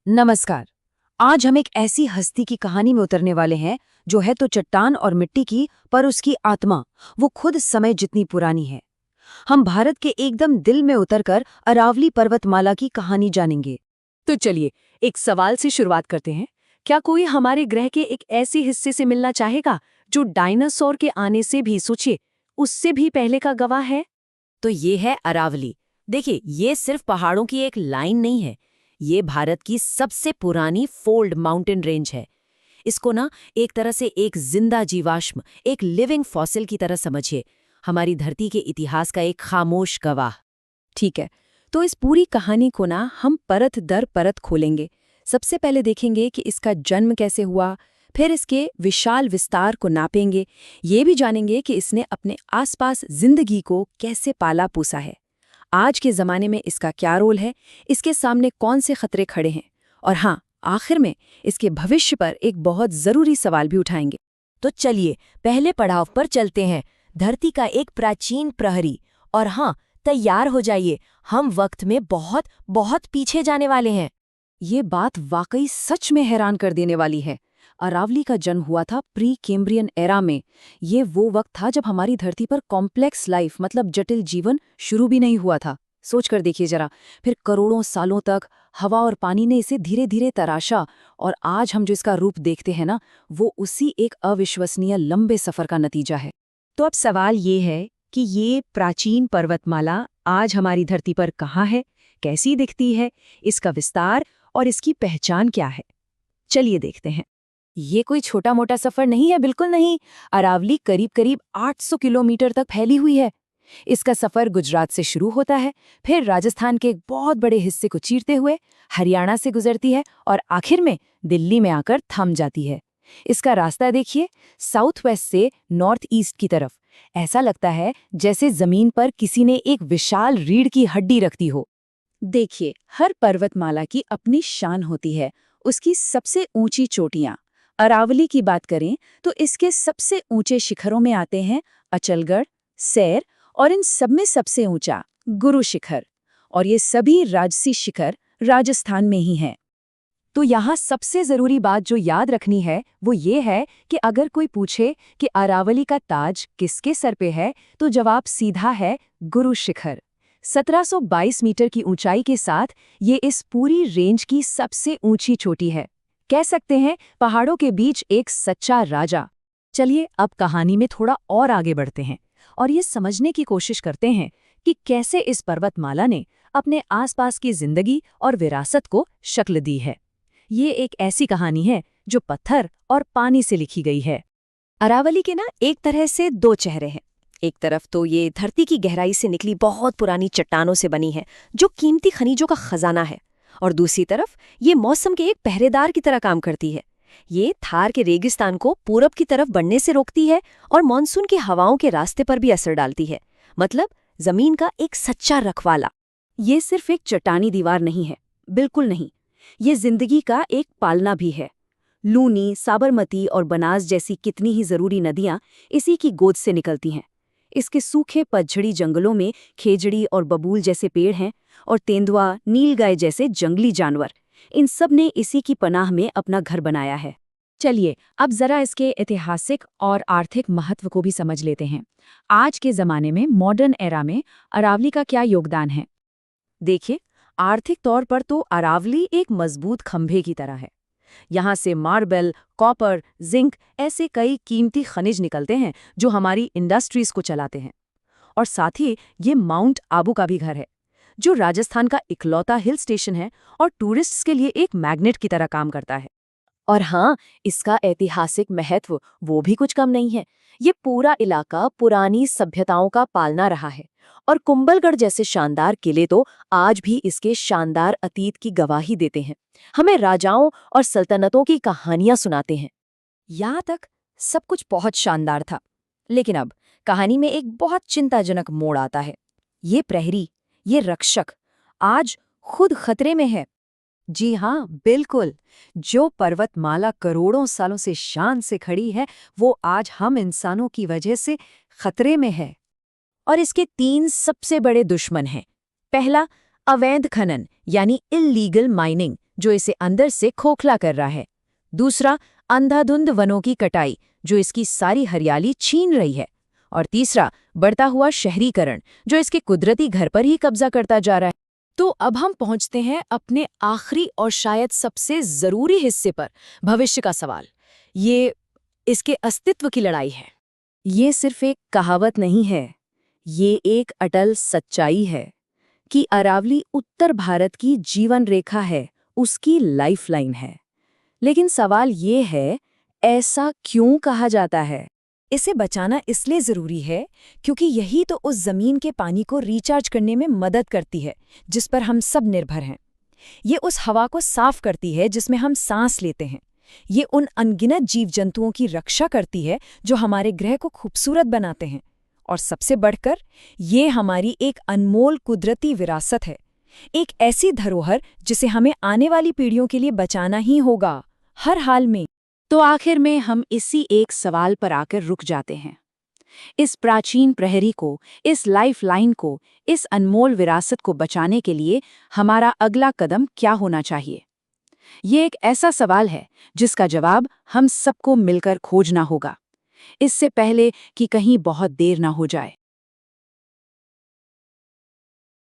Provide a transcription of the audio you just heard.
नमस्कार। आज हम एक ऐसी हस्ती की कहानी में उतरने वाले हैं जो है तो चट्टान और मिट्टी की, पर उसकी आत्मा वो खुद समय जितनी पुरानी है। हम भारत के एकदम दिल में उतरकर अरावली पर्वतमाला की कहानी जानेंगे। तो चलिए, एक सवाल से शुरुआत करते हैं। क्या कोई हमारे ग्रह के एक ऐसे हिस्से से मिलना चाहेगा जो डायनासोर के आने से भी, सोचिए, उससे भी पहले का गवाह है? तो ये है अरावली। देखिए, ये सिर्फ पहाड़ों की एक लाइन नहीं है। ये भारत की सबसे पुरानी फोल्ड माउंटेन रेंज है। इसको ना एक तरह से एक जिंदा जीवाश्म, एक लिविंग फॉसिल की तरह समझिए। हमारी धरती के इतिहास का एक खामोश गवाह। ठीक है, तो इस पूरी कहानी को ना हम परत दर परत खोलेंगे। सबसे पहले देखेंगे कि इसका जन्म कैसे हुआ, फिर इसके विशाल विस्तार को नापेंगे। ये भी जानेंगे कि इसने अपने आसपास जिंदगी को कैसे पाला पोसा है। आज के ज़माने में इसका क्या रोल है, इसके सामने कौन से खतरे खड़े हैं, और हाँ, आखिर में इसके भविष्य पर एक बहुत ज़रूरी सवाल भी उठाएंगे। तो चलिए, पहले पड़ाव पर चलते हैं। धरती का एक प्राचीन प्रहरी। और हाँ, तैयार हो जाइए, हम वक्त में बहुत बहुत पीछे जाने वाले हैं। ये बात वाकई सच में हैरान कर देने वाली है। अरावली का जन्म हुआ था प्री कैम्ब्रियन एरा में। ये वो वक्त था जब हमारी धरती पर कॉम्प्लेक्स लाइफ, मतलब जटिल जीवन, शुरू भी नहीं हुआ था। सोच कर देखिए जरा। फिर करोड़ों सालों तक हवा और पानी ने इसे धीरे धीरे तराशा, और आज हम जो इसका रूप देखते हैं ना, वो उसी एक अविश्वसनीय लंबे सफर का नतीजा है। तो अब सवाल ये है कि ये प्राचीन पर्वतमाला आज हमारी धरती पर कहाँ है, कैसी दिखती है, इसका विस्तार और इसकी पहचान क्या है। चलिए देखते हैं। ये कोई छोटा मोटा सफर नहीं है, बिल्कुल नहीं। अरावली करीब करीब 800 किलोमीटर तक फैली हुई है। इसका सफर गुजरात से शुरू होता है, फिर राजस्थान के एक बहुत बड़े हिस्से को चीरते हुए हरियाणा से गुजरती है और आखिर में दिल्ली में आकर थम जाती है। इसका रास्ता देखिए, साउथ वेस्ट से नॉर्थ ईस्ट की तरफ। ऐसा लगता है जैसे जमीन पर किसी ने एक विशाल रीढ़ की हड्डी रख दी हो। देखिए, हर पर्वतमाला की अपनी शान होती है, उसकी सबसे ऊंची चोटियां। अरावली की बात करें तो इसके सबसे ऊंचे शिखरों में आते हैं अचलगढ़, सैर, और इन सब में सबसे ऊंचा गुरु शिखर। और ये सभी राजसी शिखर राजस्थान में ही हैं। तो यहाँ सबसे जरूरी बात जो याद रखनी है वो ये है कि अगर कोई पूछे कि अरावली का ताज किसके सर पे है, तो जवाब सीधा है गुरु शिखर। 1722 मीटर की ऊंचाई के साथ ये इस पूरी रेंज की सबसे ऊंची चोटी है। कह सकते हैं पहाड़ों के बीच एक सच्चा राजा। चलिए अब कहानी में थोड़ा और आगे बढ़ते हैं और ये समझने की कोशिश करते हैं कि कैसे इस पर्वतमाला ने अपने आसपास की जिंदगी और विरासत को शक्ल दी है। ये एक ऐसी कहानी है जो पत्थर और पानी से लिखी गई है। अरावली के ना एक तरह से दो चेहरे हैं। एक तरफ तो ये धरती की गहराई से निकली बहुत पुरानी चट्टानों से बनी है, जो कीमती खनिजों का खजाना है। और दूसरी तरफ ये मौसम के एक पहरेदार की तरह काम करती है। ये थार के रेगिस्तान को पूरब की तरफ बढ़ने से रोकती है और मानसून की हवाओं के रास्ते पर भी असर डालती है। मतलब जमीन का एक सच्चा रखवाला। ये सिर्फ एक चट्टानी दीवार नहीं है, बिल्कुल नहीं। ये जिंदगी का एक पालना भी है। लूनी, साबरमती और बनास जैसी कितनी ही जरूरी नदियां इसी की गोद से निकलती हैं। इसके सूखे पतझड़ी जंगलों में खेजड़ी और बबूल जैसे पेड़ हैं, और तेंदुआ, नीलगाय जैसे जंगली जानवर, इन सब ने इसी की पनाह में अपना घर बनाया है। चलिए अब जरा इसके ऐतिहासिक और आर्थिक महत्व को भी समझ लेते हैं। आज के जमाने में, मॉडर्न एरा में, अरावली का क्या योगदान है। देखिए, आर्थिक तौर पर तो अरावली एक मजबूत खंभे की तरह है। यहाँ से मार्बल, कॉपर, जिंक ऐसे कई कीमती खनिज निकलते हैं जो हमारी इंडस्ट्रीज को चलाते हैं। और साथ ही ये माउंट आबू का भी घर है, जो राजस्थान का इकलौता हिल स्टेशन है और टूरिस्ट्स के लिए एक मैग्नेट की तरह काम करता है। और हाँ, इसका ऐतिहासिक महत्व वो भी कुछ कम नहीं है। ये पूरा इलाका पुरानी सभ्यताओं का पालना रहा है, और कुंभलगढ़ जैसे शानदार किले तो आज भी इसके शानदार अतीत की गवाही देते हैं, हमें राजाओं और सल्तनतों की कहानियां सुनाते हैं। यहाँ तक सब कुछ बहुत शानदार था, लेकिन अब कहानी में एक बहुत चिंताजनक मोड़ आता है। ये प्रहरी, ये रक्षक आज खुद खतरे में है। जी हाँ, बिल्कुल। जो पर्वतमाला करोड़ों सालों से शान से खड़ी है, वो आज हम इंसानों की वजह से खतरे में है। और इसके 3 सबसे बड़े दुश्मन हैं। पहला, अवैध खनन यानी इल्लीगल माइनिंग, जो इसे अंदर से खोखला कर रहा है। दूसरा, अंधाधुंध वनों की कटाई, जो इसकी सारी हरियाली छीन रही है। और तीसरा, बढ़ता हुआ शहरीकरण, जो इसके कुदरती घर पर ही कब्जा करता जा रहा है। तो अब हम पहुंचते हैं अपने आखिरी और शायद सबसे जरूरी हिस्से पर, भविष्य का सवाल। ये इसके अस्तित्व की लड़ाई है। ये सिर्फ एक कहावत नहीं है, ये एक अटल सच्चाई है कि अरावली उत्तर भारत की जीवन रेखा है, उसकी लाइफलाइन है। लेकिन सवाल ये है, ऐसा क्यों कहा जाता है? इसे बचाना इसलिए जरूरी है क्योंकि यही तो उस जमीन के पानी को रिचार्ज करने में मदद करती है जिस पर हम सब निर्भर हैं। ये उस हवा को साफ करती है जिसमें हम सांस लेते हैं। ये उन अनगिनत जीव जंतुओं की रक्षा करती है जो हमारे ग्रह को खूबसूरत बनाते हैं। और सबसे बढ़कर ये हमारी एक अनमोल कुदरती विरासत है, एक ऐसी धरोहर जिसे हमें आने वाली पीढ़ियों के लिए बचाना ही होगा, हर हाल में। तो आखिर में हम इसी एक सवाल पर आकर रुक जाते हैं। इस प्राचीन प्रहरी को, इस लाइफलाइन को, इस अनमोल विरासत को बचाने के लिए हमारा अगला कदम क्या होना चाहिए? ये एक ऐसा सवाल है जिसका जवाब हम सबको मिलकर खोजना होगा, इससे पहले कि कहीं बहुत देर ना हो जाए।